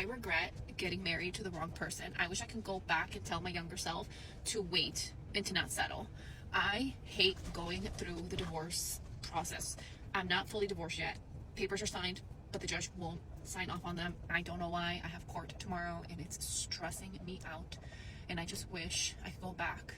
I regret getting married to the wrong person. I wish I could go back and tell my younger self to wait and to not settle. I hate going through the divorce process. I'm not fully divorced yet. Papers are signed, but the judge won't sign off on them. I don't know why. I have court tomorrow and it's stressing me out. And I just wish I could go back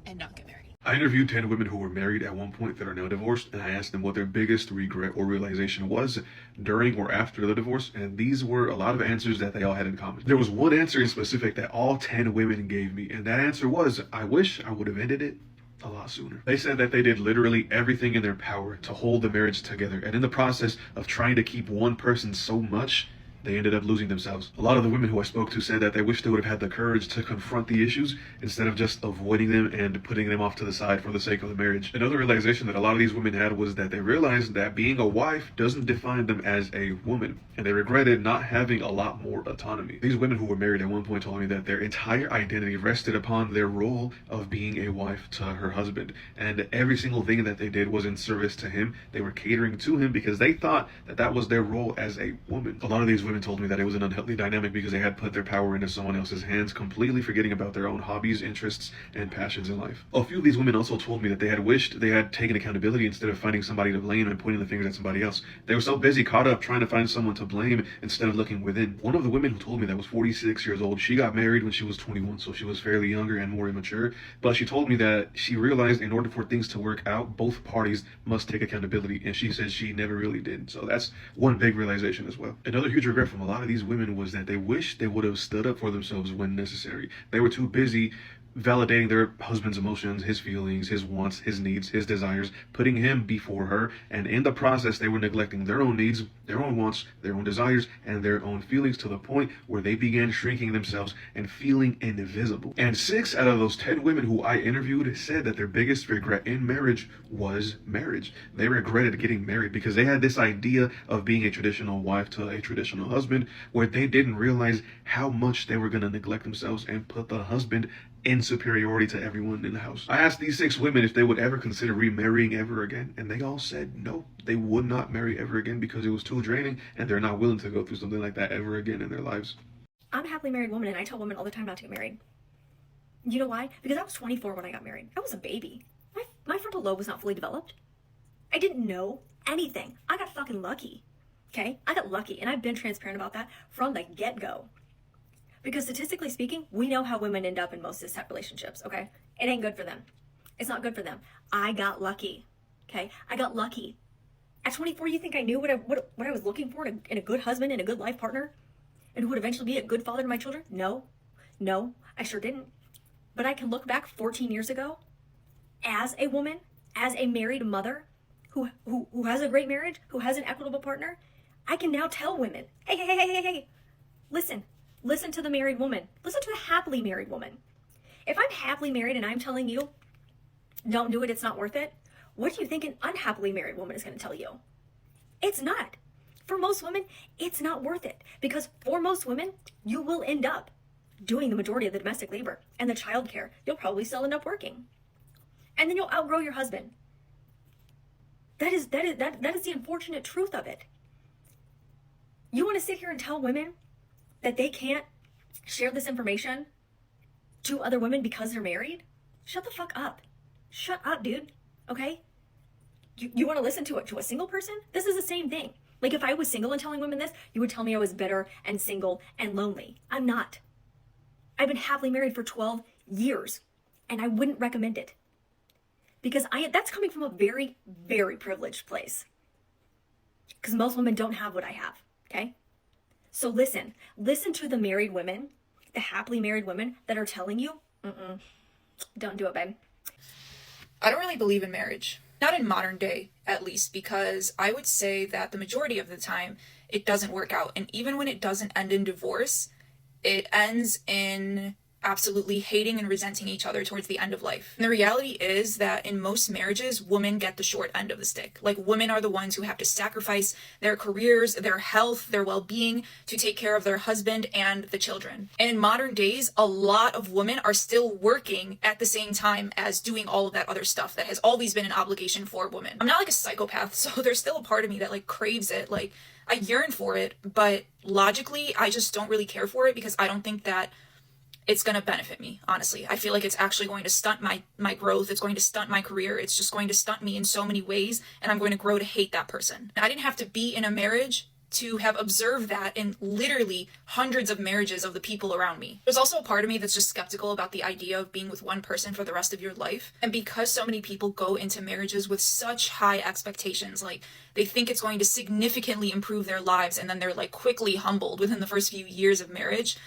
and not get married. I interviewed 10 women who were married at one point that are now divorced, and I asked them what their biggest regret or realization was during or after the divorce, and these were a lot of answers that they all had in common. There was one answer in specific that all 10 women gave me, and that answer was, I wish I would have ended it a lot sooner. They said that they did literally everything in their power to hold the marriage together, and in the process of trying to keep one person so much, they ended up losing themselves. A lot of the women who I spoke to said that they wish they would have had the courage to confront the issues instead of just avoiding them and putting them off to the side for the sake of the marriage. Another realization that a lot of these women had was that they realized that being a wife doesn't define them as a woman, and they regretted not having a lot more autonomy. These women who were married at one point told me that their entire identity rested upon their role of being a wife to her husband, and every single thing that they did was in service to him. They were catering to him because they thought that that was their role as a woman. A lot of these women told me that it was an unhealthy dynamic because they had put their power into someone else's hands, completely forgetting about their own hobbies, interests, and passions in life. A few of these women also told me that they had wished they had taken accountability instead of finding somebody to blame and pointing the fingers at somebody else. They were so busy caught up trying to find someone to blame instead of looking within. One of the women who told me that was 46 years old. She got married when she was 21, so she was fairly younger and more immature, but she told me that she realized in order for things to work out, both parties must take accountability, and she said she never really did. So that's one big realization as well. Another huge regret from a lot of these women was that they wished they would have stood up for themselves when necessary. They were too busy validating their husband's emotions, his feelings, his wants, his needs, his desires, putting him before her, and in the process they were neglecting their own needs, their own wants, their own desires, and their own feelings to the point where they began shrinking themselves and feeling invisible. And 6 out of those 10 women who I interviewed said that their biggest regret in marriage was marriage. They regretted getting married because they had this idea of being a traditional wife to a traditional husband, where they didn't realize how much they were going to neglect themselves and put the husband in superiority to everyone in the house. I asked these 6 women if they would ever consider remarrying ever again, and they all said no, they would not marry ever again because it was too draining, and they're not willing to go through something like that ever again in their lives. I'm a happily married woman, and I tell women all the time not to get married. You know why? Because I was 24 when I got married. I was a baby. My frontal lobe was not fully developed. I didn't know anything. I got fucking lucky, okay? I got lucky, and I've been transparent about that from the get-go. Because statistically speaking, we know how women end up in most cis-het relationships, okay? It ain't good for them. It's not good for them. I got lucky, okay? I got lucky. At 24, you think I knew what I was looking for in a good husband and a good life partner? And who would eventually be a good father to my children? No, I sure didn't. But I can look back 14 years ago as a woman, as a married mother who has a great marriage, who has an equitable partner. I can now tell women, hey, listen to the married woman. Listen to the happily married woman. If I'm happily married and I'm telling you, don't do it, it's not worth it, what do you think an unhappily married woman is going to tell you? It's not. For most women, it's not worth it. Because for most women, you will end up doing the majority of the domestic labor and the child care. You'll probably still end up working. And then you'll outgrow your husband. That is the unfortunate truth of it. You want to sit here and tell women that they can't share this information to other women because they're married? Shut the fuck up. Shut up, dude. Okay? You want to listen to a single person? This is the same thing. Like if I was single and telling women this, you would tell me I was bitter and single and lonely. I'm not. I've been happily married for 12 years and I wouldn't recommend it. Because that's coming from a very, very privileged place. Because most women don't have what I have, okay? So listen to the married women, the happily married women that are telling you, don't do it, babe. I don't really believe in marriage. Not in modern day, at least, because I would say that the majority of the time, it doesn't work out. And even when it doesn't end in divorce, it ends in absolutely hating and resenting each other towards the end of life. And the reality is that in most marriages, women get the short end of the stick. Like, women are the ones who have to sacrifice their careers, their health, their well-being to take care of their husband and the children. And in modern days, a lot of women are still working at the same time as doing all of that other stuff that has always been an obligation for women. I'm not like a psychopath, so there's still a part of me that like craves it. Like, I yearn for it, but logically, I just don't really care for it because I don't think that it's going to benefit me, honestly. I feel like it's actually going to stunt my growth. It's going to stunt my career. It's just going to stunt me in so many ways, and I'm going to grow to hate that person. I didn't have to be in a marriage to have observed that in literally hundreds of marriages of the people around me. There's also a part of me that's just skeptical about the idea of being with one person for the rest of your life. And because so many people go into marriages with such high expectations, like they think it's going to significantly improve their lives, and then they're like quickly humbled within the first few years of marriage,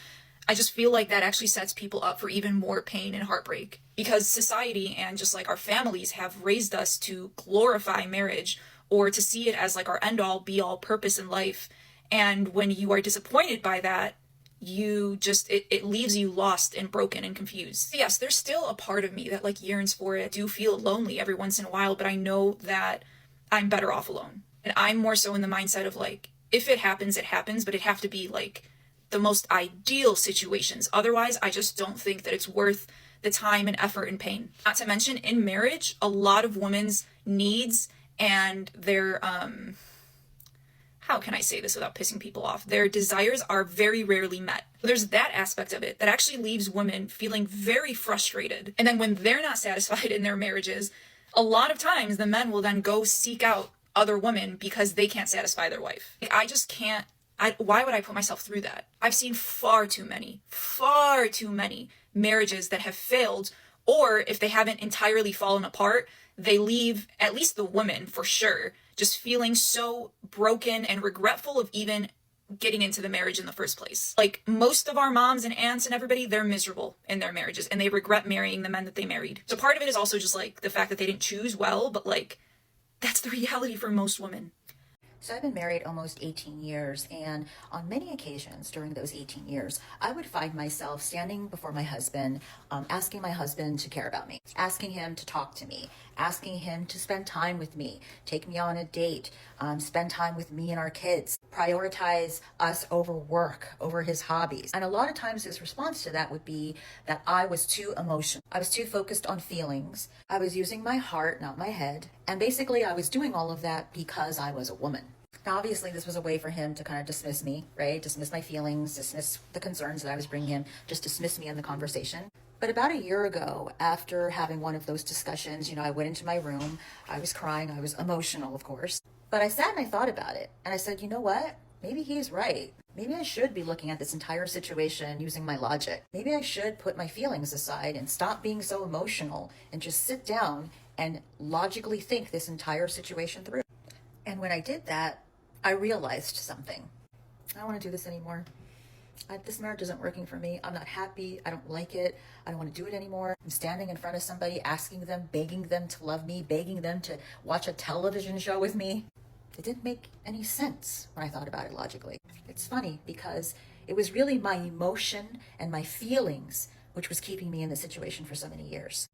I just feel like that actually sets people up for even more pain and heartbreak, because society and just like our families have raised us to glorify marriage or to see it as like our end all be all purpose in life. And when you are disappointed by that, you just, it leaves you lost and broken and confused. Yes, there's still a part of me that like yearns for it. I do feel lonely every once in a while, but I know that I'm better off alone. And I'm more so in the mindset of like, if it happens, it happens, but it'd have to be like the most ideal situations. Otherwise, I just don't think that it's worth the time and effort and pain. Not to mention, in marriage, a lot of women's needs and their, how can I say this without pissing people off? Their desires are very rarely met. There's that aspect of it that actually leaves women feeling very frustrated. And then when they're not satisfied in their marriages, a lot of times the men will then go seek out other women because they can't satisfy their wife. Like, I just can't. Why would I put myself through that? I've seen far too many marriages that have failed, or if they haven't entirely fallen apart, they leave, at least the woman for sure, just feeling so broken and regretful of even getting into the marriage in the first place. Like, most of our moms and aunts and everybody, they're miserable in their marriages and they regret marrying the men that they married. So part of it is also just like the fact that they didn't choose well, but like, that's the reality for most women. So I've been married almost 18 years, and on many occasions during those 18 years, I would find myself standing before my husband, asking my husband to care about me, asking him to talk to me, asking him to spend time with me, take me on a date, spend time with me and our kids, prioritize us over work, over his hobbies. And a lot of times his response to that would be that I was too emotional. I was too focused on feelings. I was using my heart, not my head. And basically I was doing all of that because I was a woman. Now, obviously, this was a way for him to kind of dismiss me, right? Dismiss my feelings, dismiss the concerns that I was bringing him, just dismiss me in the conversation. But about a year ago, after having one of those discussions, I went into my room. I was crying. I was emotional, of course. But I sat and I thought about it. And I said, you know what? Maybe he's right. Maybe I should be looking at this entire situation using my logic. Maybe I should put my feelings aside and stop being so emotional and just sit down and logically think this entire situation through. And when I did that, I realized something. I don't want to do this anymore. This marriage isn't working for me. I'm not happy. I don't like it. I don't want to do it anymore. I'm standing in front of somebody, asking them, begging them to love me, begging them to watch a television show with me. It didn't make any sense when I thought about it logically. It's funny because it was really my emotion and my feelings which was keeping me in the situation for so many years.